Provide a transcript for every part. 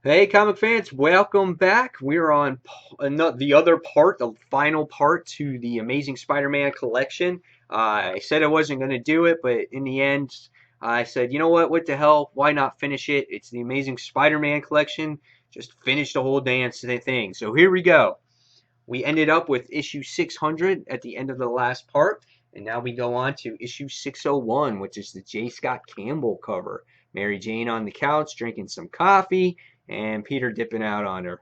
Hey, comic fans, welcome back. We're on the other part, the final part to the Amazing Spider-Man collection. I said I wasn't going to do it, but in the end, I said, you know what the hell? Why not finish it? It's the Amazing Spider-Man collection. Just finish the whole dance thing. So here we go. We ended up with issue 600 at the end of the last part, and now we go on to issue 601, which is the J. Scott Campbell cover. Mary Jane on the couch drinking some coffee, and Peter dipping out on her.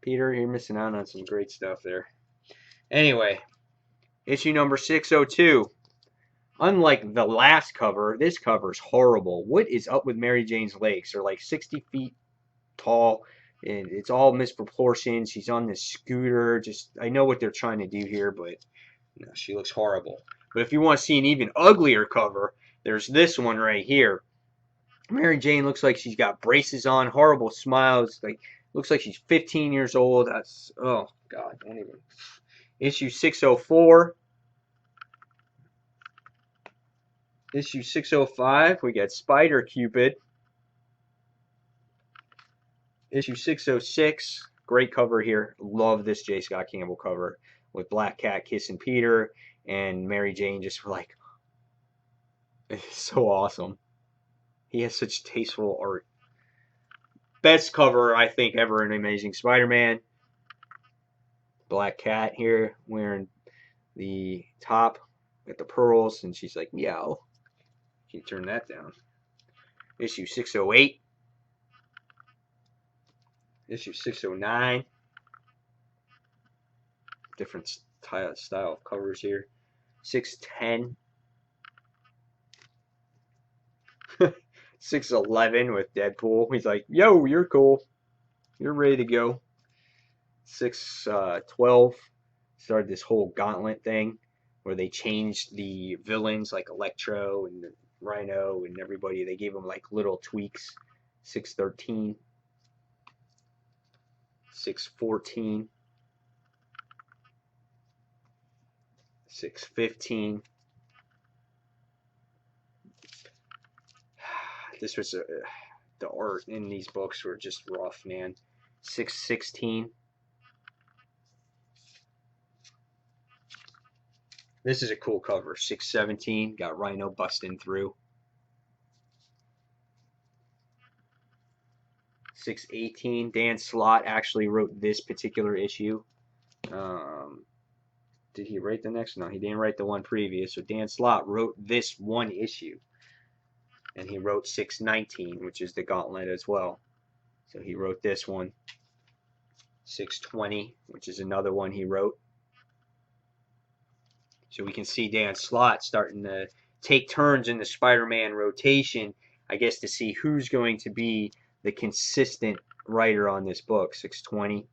Peter, you're missing out on some great stuff there. Anyway, issue number 602. Unlike the last cover, this cover's horrible. What is up with Mary Jane's legs? They're like 60 feet tall, and it's all misproportioned. She's on this scooter. Just I know what they're trying to do here, but she looks horrible. But if you want to see an even uglier cover, there's this one right here. Mary Jane looks like she's got braces on, horrible smiles, like looks like she's 15 years old. That's oh god, don't even. Issue 604. Issue 605, we got Spider Cupid. Issue 606, great cover here. Love this J. Scott Campbell cover with Black Cat kissing Peter and Mary Jane just like, it's so awesome. He has such tasteful art. Best cover, I think, ever in Amazing Spider-Man. Black Cat here wearing the top with the pearls, and she's like, meow. Can you turn that down? Issue 608. Issue 609. Different style of covers here. 610. 611 with Deadpool. He's like, yo, you're cool. You're ready to go. 612 started this whole gauntlet thing where they changed the villains like Electro and Rhino and everybody. They gave them like little tweaks. 613. 614. 615. This was the art in these books were just rough, man. 616. This is a cool cover. 617 got Rhino busting through. 618. Dan Slott actually wrote this particular issue. Did he write the next? No, he didn't write the one previous. So Dan Slott wrote this one issue. And he wrote 619, which is the gauntlet as well. So he wrote this one. 620, which is another one he wrote. So we can see Dan Slott starting to take turns in the Spider-Man rotation, I guess, to see who's going to be the consistent writer on this book. 620.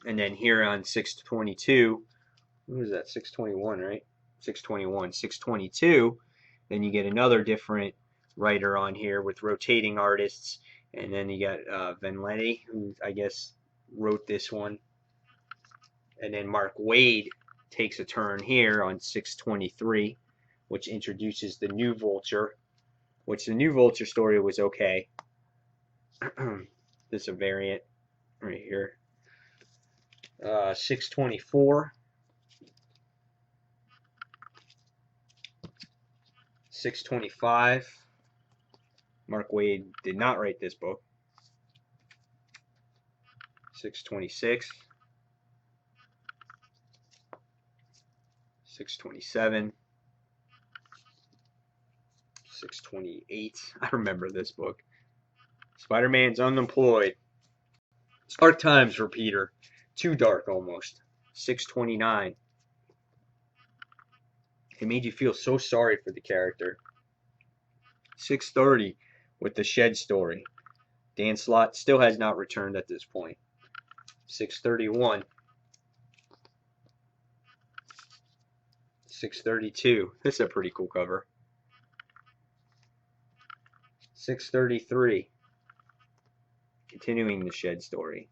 And then here on 622, what is that? 621, right? 621, 622. Then you get another different writer on here with rotating artists. And then you got Venletti, who I guess wrote this one. And then Mark Waid takes a turn here on 623, which introduces the new Vulture, which the new Vulture story was okay. This is a variant right here. 624. 625. Mark Waid did not write this book. 626. 627. 628. I remember this book. Spider-Man's unemployed. It's dark times for Peter. Too dark almost. 629. It made you feel so sorry for the character. 630 with the Shed story. Dan Slott still has not returned at this point. 631. 632. This is a pretty cool cover. 633. Continuing the Shed story.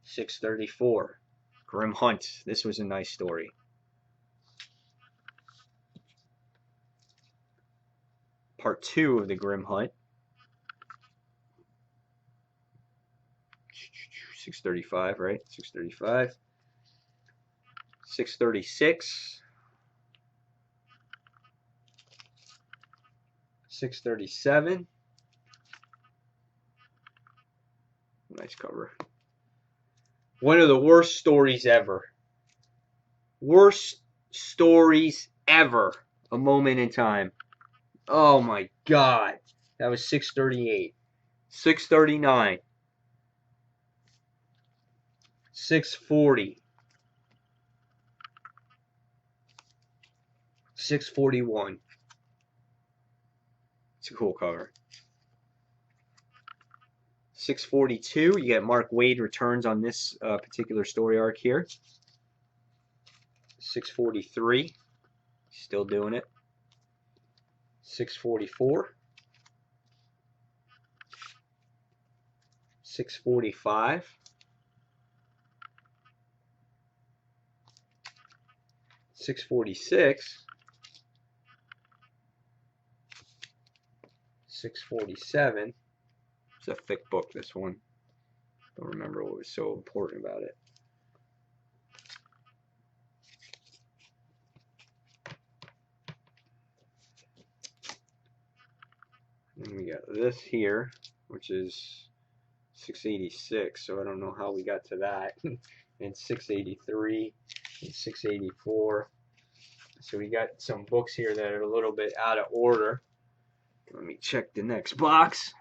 634. Grim Hunt. This was a nice story. part 2 of the Grim Hunt. 635, right? 635. 636. 637. Nice cover. One of the worst stories ever. Worst stories ever. A Moment in Time. Oh my God. That was 638. 639. 640. 641. It's a cool cover. 642. You get Mark Waid returns on this particular story arc here. 643. Still doing it. 644. 645. 646. 647. It's a thick book, this one. Don't remember what was so important about it. And we got this here, which is 686, so I don't know how we got to that. And 683 and 684. So we got some books here that are a little bit out of order. Let me check the next box.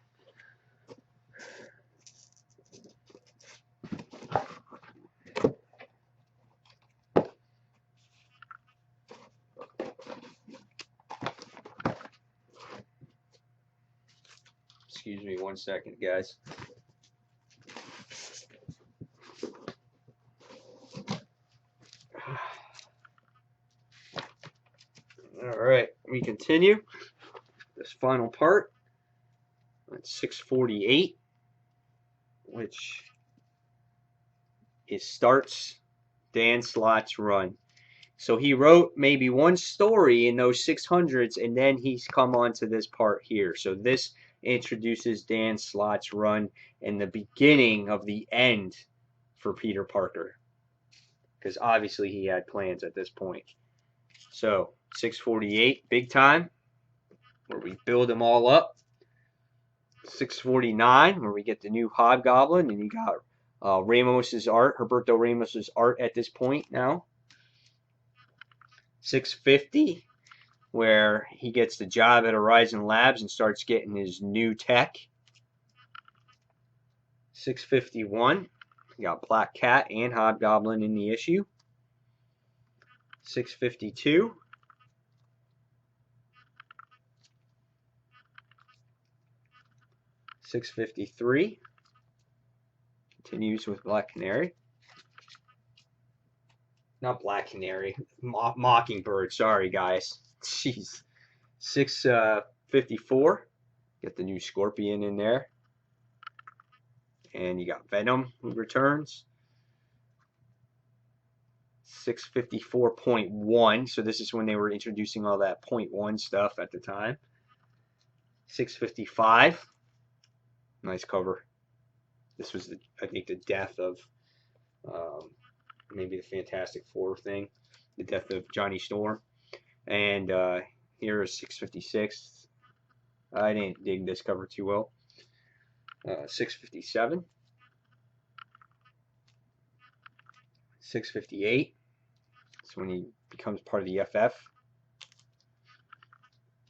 Excuse me 1 second, guys. Alright, we continue this final part on 648, which is starts Dan Slott's run. So he wrote maybe one story in those 600s, and then he's come on to this part here. So this introduces Dan Slott's run and the beginning of the end for Peter Parker, because obviously he had plans at this point. So 648, big time, where we build them all up. 649, where we get the new Hobgoblin, and you got Ramos's art, Humberto Ramos's art at this point now. 650, where he gets the job at Horizon Labs and starts getting his new tech. 651, we got Black Cat and Hobgoblin in the issue. 652. 653. Continues with Black Canary. Not Black Canary. Mockingbird. Sorry, guys. Jeez. 654. Get the new Scorpion in there. And you got Venom who returns. 654.1. So this is when they were introducing all that .1 stuff at the time. 655. Nice cover. This was, I think, the death of maybe the Fantastic Four thing. The death of Johnny Storm. And here is 656. I didn't dig this cover too well. 657. 658. That's when he becomes part of the FF.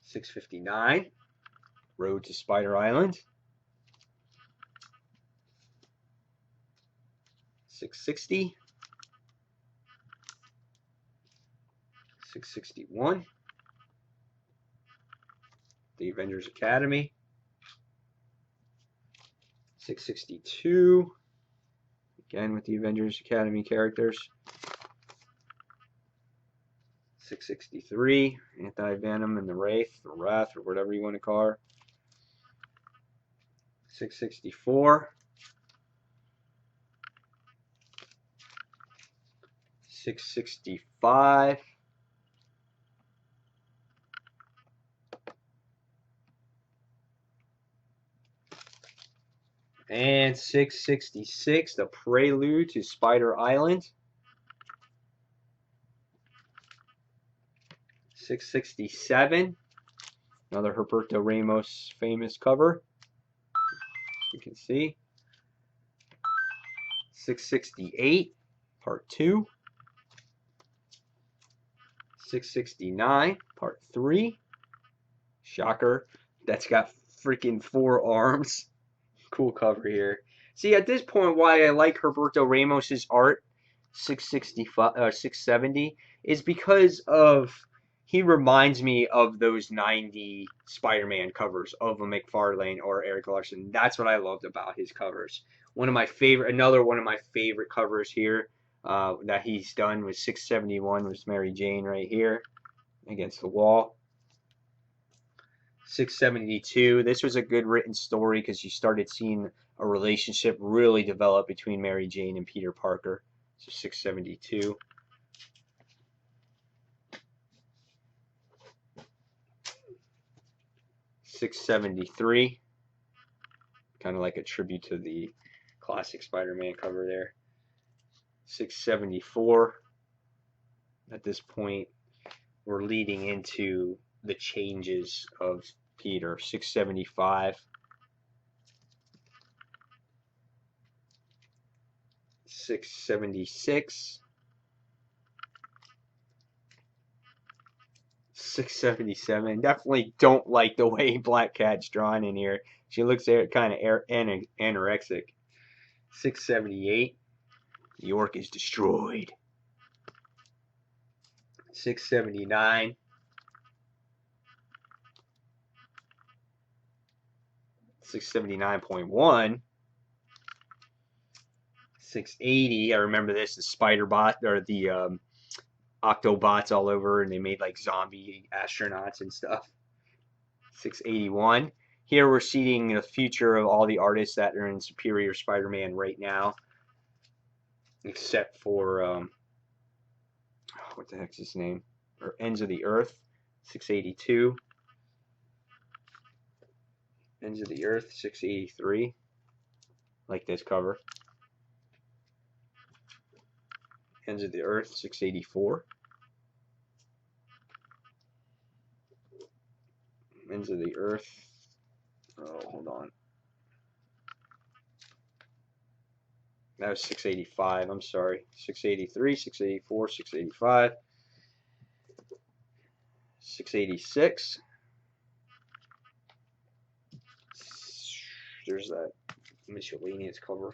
659. Road to Spider Island. 660. 661. The Avengers Academy. 662. Again with the Avengers Academy characters. 663. Anti-Venom and the Wraith, or Wrath, or whatever you want to call her. 664. 665. And 666, the Prelude to Spider Island. 667, another Humberto Ramos famous cover. You can see. 668, part 2. 669, part 3. Shocker. That's got freaking 4 arms. Cool cover here. See, at this point, why I like Humberto Ramos's art, 665 or 670, is because of he reminds me of those 90 Spider-Man covers of a McFarlane or Eric Larson. That's what I loved about his covers. Another one of my favorite covers here that he's done was 671 was Mary Jane right here against the wall. 672. This was a good written story because you started seeing a relationship really develop between Mary Jane and Peter Parker. So 672. 673. Kind of like a tribute to the classic Spider-Man cover there. 674. At this point, we're leading into the changes of Peter. 675. 676. 677. Definitely don't like the way Black Cat's drawn in here. She looks kind of anorexic. 678. New York is destroyed. 679. 679.1. 680. I remember this, the Spider-Bot, or the Octobots all over, and they made like zombie astronauts and stuff. 681. Here we're seeing the future of all the artists that are in Superior Spider-Man right now, except for what the heck's his name? Or Ends of the Earth. 682. Ends of the Earth. 683. Like this cover. Ends of the Earth. 684. Ends of the Earth. Oh, hold on. That was 685. I'm sorry. 683, 684, 685, 686. There's that miscellaneous cover.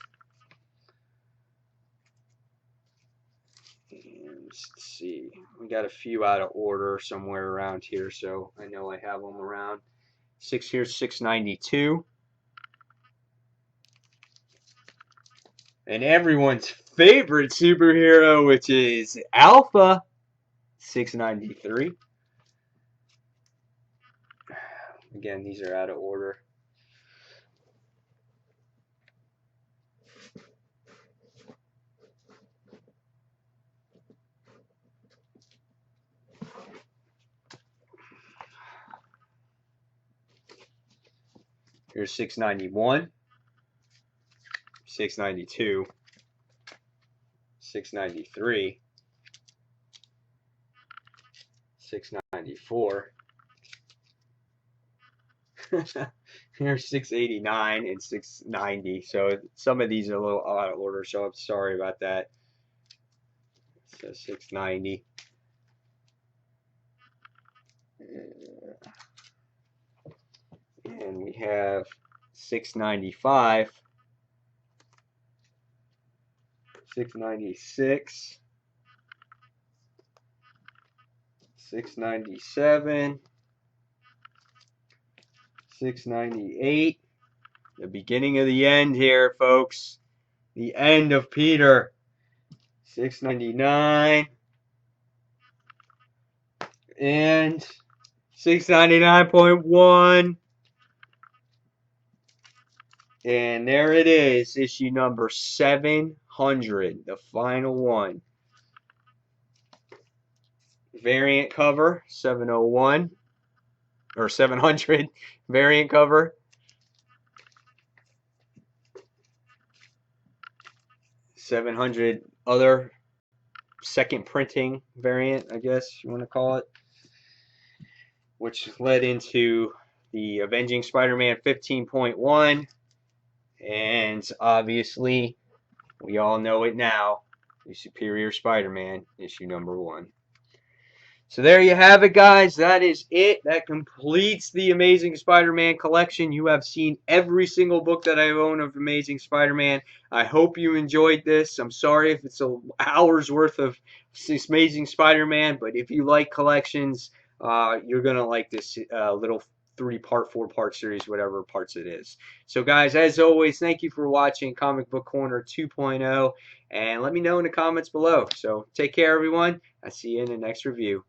And let's see. We got a few out of order somewhere around here, so I know I have them around. Here's 692. And everyone's favorite superhero, which is Alpha. 693. Again, these are out of order. Here's 691, 692, 693, 694. Here's 689 and 690. So some of these are a little out of order, so I'm sorry about that. So 690. And we have 695, 696, 697, 698. The beginning of the end here, folks. The end of Peter. 699 and 699.1. And there it is, issue number 700, the final one. Variant cover, 701, or 700, variant cover. 700 other second printing variant, I guess you want to call it, which led into the Avenging Spider-Man 15.1, and obviously we all know it now, the Superior Spider-Man issue number 1. So there you have it, guys. That is it. That completes the Amazing Spider-Man collection. You have seen every single book that I own of Amazing Spider-Man. I hope you enjoyed this. I'm sorry if it's an hour's worth of Amazing Spider-Man, but if you like collections, you're going to like this little 3-part, 4-part series, whatever parts it is. So, guys, as always, thank you for watching Comic Book Corner 2.0, and let me know in the comments below. So, take care, everyone. I'll see you in the next review.